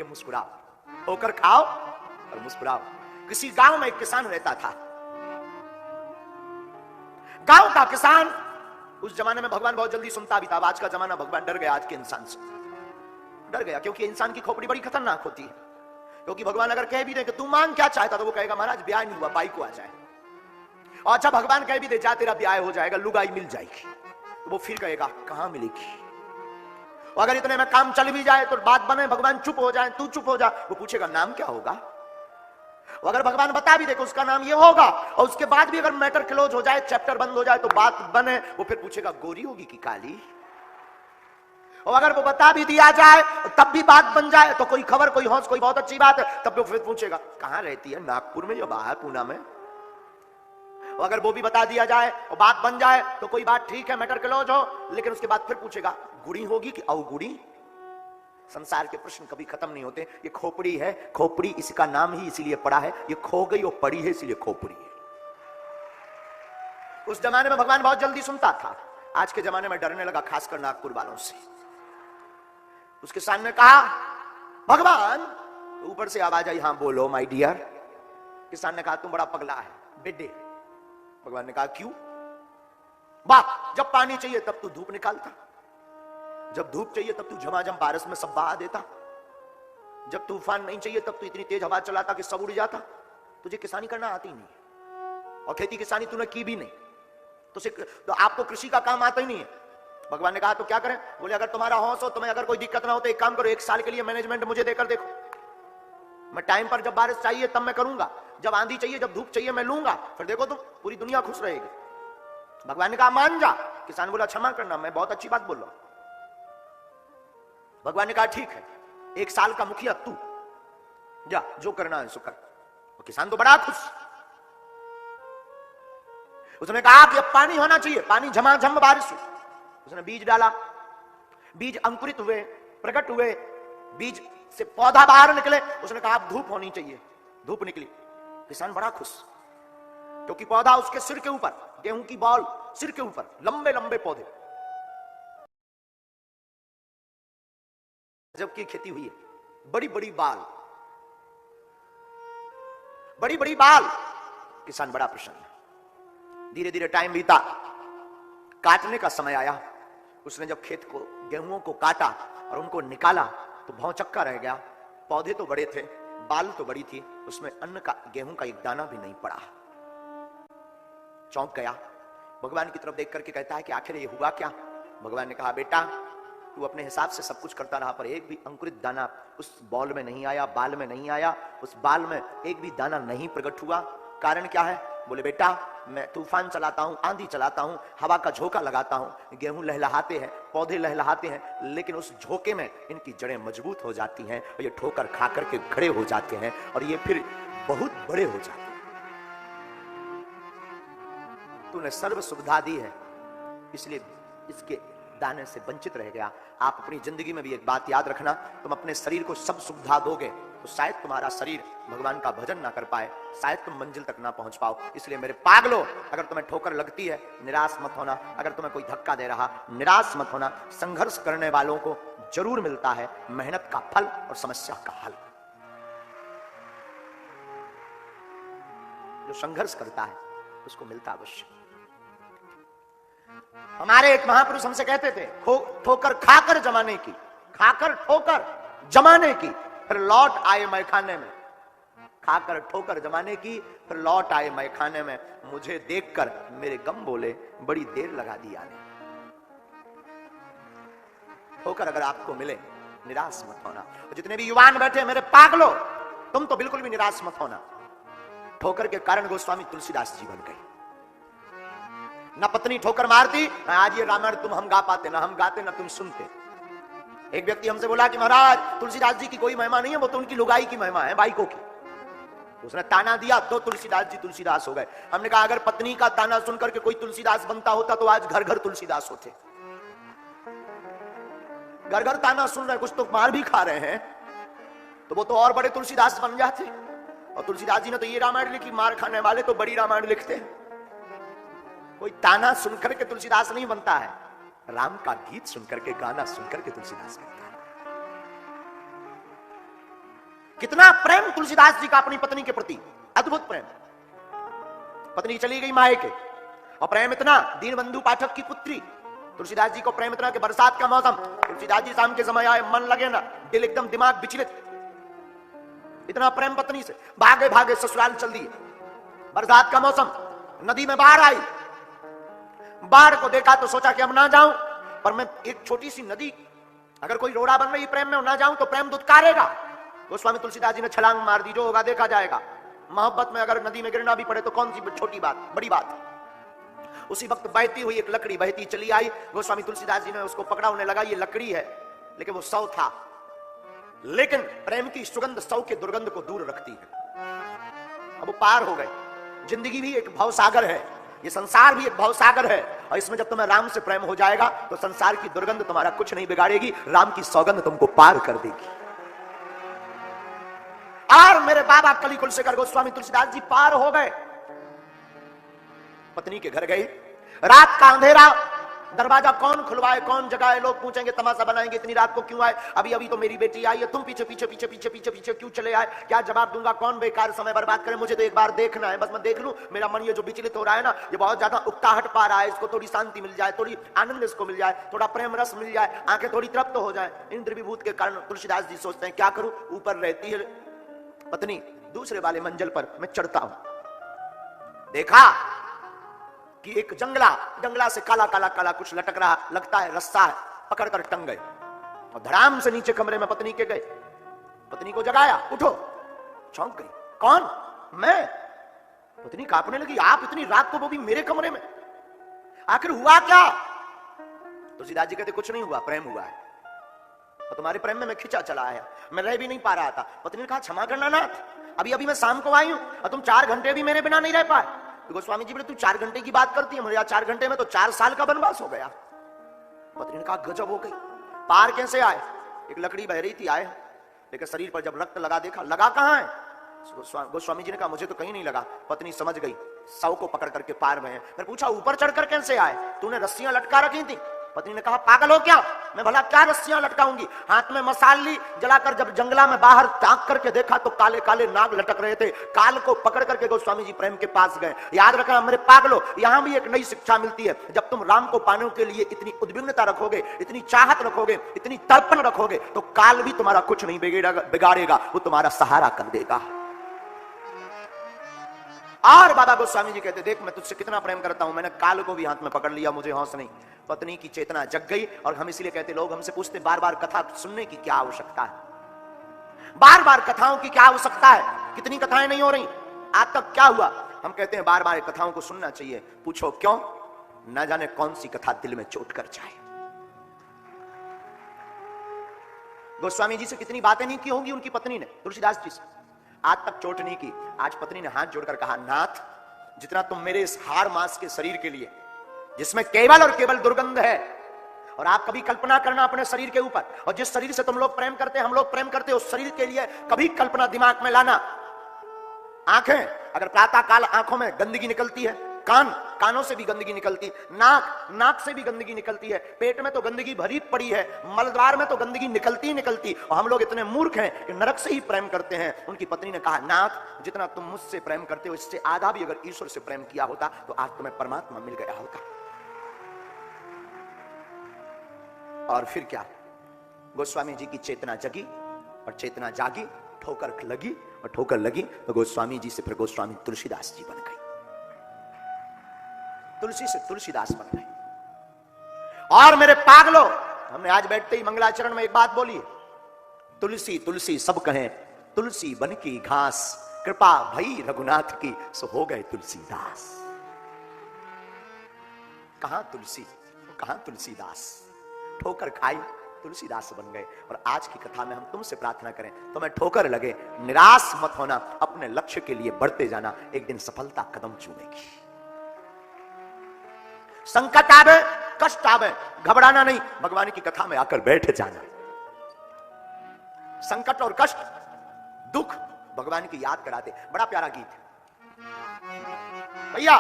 के मुस्कुराओ, ठोकर खाओ और मुस्कुराओ। किसी गांव में एक किसान रहता था। गांव का किसान, उस जमाने में भगवान बहुत जल्दी सुनता भी था। आज का जमाना भगवान डर गया, आज के इंसान से डर गया, क्योंकि इंसान की खोपड़ी बड़ी खतरनाक होती है। क्योंकि भगवान अगर कह भी दे कि तू मांग क्या चाहता, तो वो कहेगा महाराज ब्याह नहीं हुआ, बाई को आ जाए। और अच्छा भगवान कह भी दे जा तेरा ब्याह हो जाएगा, लुगाई मिल जाएगी, तो वो फिर कहेगा कहां मिलेगी। और अगर इतने में काम चल भी जाए तो बात बने, भगवान चुप हो जाए, तू चुप हो जा, वो पूछेगा नाम क्या होगा। और अगर भगवान बता भी दे कि उसका नाम ये होगा, और उसके बाद भी अगर मैटर क्लोज हो जाए, चैप्टर बंद हो जाए, तो बात बने, वो फिर पूछेगा गोरी होगी कि काली। और अगर वो बता भी दिया जाए तब भी बात बन जाए, तो कोई खबर, कोई हौस, कोई बहुत अच्छी बात है, तब वो फिर पूछेगा कहां रहती है, नागपुर में या बाहर पूना में। और अगर वो भी बता दिया जाए और बात बन जाए, तो कोई बात ठीक है, मैटर क्लोज हो, लेकिन उसके बाद फिर पूछेगा गुड़ी होगी कि अवगुड़ी। संसार के प्रश्न कभी खत्म नहीं होते। ये खोपड़ी है, खोपड़ी इसका नाम ही इसीलिए पड़ा है, ये खो गई और पड़ी है इसीलिए खोपड़ी है। उस जमाने में भगवान बहुत जल्दी सुनता था, आज के जमाने में डरने लगा, खासकर नागपुर वालों से। उस किसान ने कहा भगवान, ऊपर से आवाज आई हाँ बोलो माय डियर। किसान ने कहा तुम बड़ा पगला है बेटे। भगवान ने कहा क्यों। बाप, जब पानी चाहिए तब तू धूप निकालता, जब धूप चाहिए तब तू झमाझम बारिश में सब बहा देता, जब तूफान नहीं चाहिए तब तू इतनी तेज हवा चलाता कि सब उड़ जाता। तुझे किसानी करना आती नहीं है, और खेती किसानी तूने की भी नहीं, तो आपको कृषि का काम आता ही नहीं है। भगवान ने कहा तो क्या करें। बोले अगर तुम्हारा हौस हो, तुम्हें अगर कोई दिक्कत ना हो, तो एक काम करो, 1 साल के लिए मैनेजमेंट मुझे देकर देखो। मैं टाइम पर, जब बारिश चाहिए तब मैं करूंगा, जब आंधी चाहिए, जब धूप चाहिए मैं लूंगा, फिर देखो तुम, पूरी दुनिया खुश रहेगी। भगवान ने कहा मान जा। किसान बोला क्षमा करना, मैं बहुत अच्छी बात बोल रहा हूं। भगवान ने कहा ठीक है, 1 साल का मुखिया तू जा, जो करना है सो कर। और किसान तो बड़ा खुश। उसने कहा कि अब पानी होना चाहिए, पानी झमाझम बारिश हुई। उसने बीज डाला, बीज अंकुरित हुए, प्रकट हुए, बीज से पौधा बाहर निकले। उसने कहा अब धूप होनी चाहिए, धूप निकली। किसान बड़ा खुश, क्योंकि पौधा उसके सिर के ऊपर, गेहूं की बॉल सिर के ऊपर, लंबे लंबे पौधे, जबकि खेती हुई है, बड़ी बड़ी बाल, बड़ी बड़ी बाल। किसान बड़ा प्रसन्न। धीरे धीरे टाइम बीता, काटने का समय आया। उसने जब खेत को, गेहूं को काटा और उनको निकाला, तो भौचक्का रह गया। पौधे तो बड़े थे, बाल तो बड़ी थी, उसमें अन्न का, गेहूं का एक दाना भी नहीं पड़ा। चौंक गया। भगवान की तरफ देख करके कहता है कि आखिर ये हुआ क्या। भगवान ने कहा बेटा, तू अपने हिसाब से सब कुछ करता रहा, पर एक भी अंकुरित दाना उस बॉल में नहीं आया, बाल में नहीं आया, उस बाल में एक भी दाना नहीं प्रकट हुआ। कारण क्या है। बोले बेटा, मैं तूफान चलाता हूं, आंधी चलाता हूं, हवा का झोंका लगाता हूं, गेहूं लहलहाते हैं, पौधे लहलहाते हैं, लेकिन उस झोंके में इनकी जड़ें मजबूत हो जाती हैं और ये ठोकर खा करके खड़े हो जाते हैं और ये फिर बहुत बड़े हो जाते हैं। तूने सर्व सुविधा दी है, इसलिए इसके दाने से वंचित रह गया। आप अपनी जिंदगी में भी एक बात याद रखना, तुम अपने शरीर को सब सुविधा दोगे तो शायद तुम्हारा शरीर भगवान का भजन ना कर पाए, शायद तुम मंजिल तक ना पहुंच पाओ। इसलिए मेरे पागलो, अगर तुम्हें ठोकर लगती है निराश मत होना, अगर तुम्हें कोई धक्का दे रहा निराश मत होना। संघर्ष करने वालों को जरूर मिलता है मेहनत का फल और समस्या का हल। जो संघर्ष करता है उसको मिलता अवश्य। हमारे एक महापुरुष हमसे कहते थे, ठोकर खाकर जमाने की, खाकर ठोकर जमाने की, फिर लौट आए मैखाने में। खाकर ठोकर जमाने की, फिर लौट आए मैखाने में। मुझे देखकर मेरे गम बोले, बड़ी देर लगा दी आने। ठोकर अगर आपको मिले, निराश मत होना। और जितने भी युवान बैठे मेरे पागलो, तुम तो बिल्कुल भी निराश मत होना। ठोकर के कारण गोस्वामी तुलसीदास जी बन गए। ना पत्नी ठोकर मारती, ना आज ये रामायण तुम हम गा पाते, ना हम गाते ना तुम सुनते। एक व्यक्ति हमसे बोला कि महाराज तुलसीदास जी की कोई महिमा नहीं है, वो तो उनकी लुगाई की महिमा है, बाइकों की। उसने ताना दिया तो तुलसीदास जी तुलसीदास हो गए। हमने कहा अगर पत्नी का ताना सुनकर के कोई तुलसीदास बनता होता तो आज घर घर तुलसीदास होते। घर घर ताना सुन रहे, कुछ तो मार भी खा रहे हैं, तो वो तो और बड़े तुलसीदास बन जाते। और तुलसीदास जी ने तो ये रामायण लिखी, मार खाने वाले तो बड़ी रामायण लिखते हैं। कोई ताना सुनकर के तुलसीदास नहीं बनता है, राम का गीत सुनकर के, गाना सुनकर के तुलसीदास बनता है। कितना प्रेम तुलसीदास जी का अपनी पत्नी के प्रति, अद्भुत प्रेम। पत्नी चली गई मायके और प्रेम इतना, दीनबंधु पाठक की पुत्री, तुलसीदास जी को प्रेम इतना कि बरसात का मौसम, तुलसीदास जी शाम के समय आए, मन लगे ना, दिल एकदम दिमाग विचलित, इतना प्रेम पत्नी से। भागे भागे ससुराल चल दिए। बरसात का मौसम, नदी में बाढ़ आई। बाढ़ को देखा तो सोचा कि अब ना जाऊं, पर मैं एक छोटी सी नदी, अगर कोई रोड़ा बन रही प्रेम में ना जाऊं तो प्रेम दुत्कारेगा। गोस्वामी तुलसीदास जी ने छलांग मार दी, जो होगा देखा जाएगा। मोहब्बत में अगर नदी में गिरना भी पड़े तो कौन सी छोटी बात, बड़ी बात। उसी वक्त बहती हुई एक लकड़ी बहती चली आई। गोस्वामी तुलसीदास जी ने उसको पकड़ा, उन्हें लगा ये लकड़ी है, लेकिन वो सौ था। लेकिन प्रेम की सुगंध सौ के दुर्गंध को दूर रखती है। अब वो पार हो गए। जिंदगी भी एक भवसागर है, ये संसार भी एक भवसागर है, और इसमें जब तुम्हें राम से प्रेम हो जाएगा तो संसार की दुर्गंध तुम्हारा कुछ नहीं बिगाड़ेगी, राम की सौगंध तुमको पार कर देगी। और मेरे बाबा कली कुलशेखर गोस्वामी तुलसीदास जी पार हो गए। पत्नी के घर गए, रात का अंधेरा, दरवाजा कौन खुलवाए, कौन जगाए, लोग पूछेंगे तमाशा बनाएंगे, इतनी रात को क्यों आए, अभी अभी तो मेरी बेटी आई है, तुम पीछे पीछे पीछे पीछे पीछे पीछे क्यों चले आए, क्या जवाब दूंगा, कौन बेकार समय बर्बाद करे, मुझे तो एक बार देखना है, बस मैं देख लूं, मेरा मन ये जो विचलित हो रहा है ना, ये बहुत ज्यादा उकताहट पा रहा है, इसको थोड़ी शांति मिल जाए, थोड़ी आनंद इसको मिल जाए, थोड़ा प्रेम रस मिल जाए, आंखें थोड़ी तृप्त हो जाए। इंद्र विभूत के कारण तुलसीदास जी सोचते हैं क्या करूं, ऊपर रहती है पत्नी, दूसरे वाले मंजिल पर मैं चढ़ता हूं। देखा कि एक जंगला से काला काला काला कुछ लटक रहा, लगता है रस्सा है, पकड़कर टंग गए और धड़ाम से नीचे कमरे में पत्नी के गए। पत्नी को जगाया, उठो। चौंक गई, कौन? मैं। पत्नी कांपने लगी, आप इतनी रात को, वो भी मेरे कमरे में, आखिर हुआ क्या? तुलसीदास जी कहते कुछ नहीं हुआ, प्रेम हुआ है, और तुम्हारे प्रेम में मैं खिंचा चला आया, मैं रह भी नहीं पा रहा था। पत्नी ने कहा क्षमा करना नाथ, अभी अभी मैं शाम को आई हूं और तुम 4 घंटे भी मेरे बिना नहीं रह पाए। तो गोस्वामी जी बोले तू 4 घंटे की बात करती है, मुझे 4 घंटे में तो 4 साल का वनवास हो गया। पत्नी ने कहा गजब हो गई, पार कैसे आए? एक लकड़ी बह रही थी, आए, लेकिन शरीर पर जब रक्त लगा देखा, लगा कहां है? गोस्वामी जी ने कहा मुझे तो कहीं नहीं लगा। पत्नी समझ गई, 100 को पकड़ करके पार में है। फिर पूछा ऊपर चढ़कर कैसे आए? तूने रस्सियां लटका रखी थी। पत्नी ने कहा पागल हो क्या, मैं भला क्या रस्सियां लटकाऊंगी? हाथ में मसाल ली, जलाकर जब जंगला में बाहर ताक करके देखा तो काले काले नाग लटक रहे थे। काल को पकड़ करके गोस्वामी जी प्रेम के पास गए। याद रखना मेरे पागलो, यहां भी एक नई शिक्षा मिलती है। जब तुम राम को पाने के लिए इतनी उद्विग्नता रखोगे, इतनी चाहत रखोगे, इतनी तर्पण रखोगे, तो काल भी तुम्हारा कुछ नहीं बिगाड़ेगा, वो तुम्हारा सहारा कर देगा। और बाबा गोस्वामी जी कहते देख मैं तुझसे कितना प्रेम करता हूं, मैंने काल को भी हाथ में पकड़ लिया, मुझे होश नहीं। पत्नी की चेतना जग गई। और हम इसलिए कहते, लोग हमसे पूछते बार बार कथा सुनने की क्या आवश्यकता है, बार बार कथाओं की क्या आवश्यकता है, कितनी कथाएं नहीं हो रही, आज तक क्या हुआ? हम कहते हैं बार बार कथाओं को सुनना चाहिए। पूछो क्यों? ना जाने कौन सी कथा दिल में चोट कर जाए। गोस्वामी जी से कितनी बातें नहीं की होंगी उनकी पत्नी ने, तुलसीदास जी से, आज तक चोट नहीं की। आज पत्नी ने हाथ जोड़कर कहा नाथ, जितना तुम मेरे इस हाड़ मांस के शरीर के लिए, जिसमें केवल और केवल दुर्गंध है, और आप कभी कल्पना करना अपने शरीर के ऊपर, और जिस शरीर से तुम लोग प्रेम करते हम लोग प्रेम करते, उस शरीर के लिए कभी कल्पना दिमाग में लाना। आंखें, अगर प्रातः काल आंखों में गंदगी निकलती है, कानों से भी गंदगी निकलती, नाक से भी गंदगी निकलती है, पेट में तो गंदगी भरी पड़ी है, मलद्वार में तो गंदगी निकलती ही निकलती, और हम लोग इतने मूर्ख हैं कि नरक से ही प्रेम करते हैं। उनकी पत्नी ने कहा नाथ, जितना तुम मुझसे प्रेम करते हो, इससे आधा भी अगर ईश्वर से प्रेम किया होता तो आज तुम्हें परमात्मा मिल गया होता। और फिर क्या, गोस्वामी जी की चेतना जगी, और चेतना जागी, ठोकर लगी, और ठोकर लगी तो गोस्वामी जी से फिर गोस्वामी तुलसीदास जी बन गई, तुलसी से तुलसीदास बन गए। और मेरे पागलों, हमने आज बैठते ही मंगलाचरण में एक बात बोली, तुलसी तुलसी सब कहें, तुलसी बन की घास, कृपा भई रघुनाथ की, सो हो गए तुलसीदास। कहां तुलसी, कहां तुलसीदास, ठोकर खाई, तुलसीदास बन गए। और आज की कथा में हम तुमसे प्रार्थना करें, तुम्हें ठोकर लगे, निराश मत होना, अपने लक्ष्य के लिए बढ़ते जाना, एक दिन सफलता कदम चूमेगी। संकट आवे, कष्ट आवे, घबराना नहीं, भगवान की कथा में आकर बैठ जाना। संकट और कष्ट, दुख भगवान की याद कराते। बड़ा प्यारा गीत है भैया।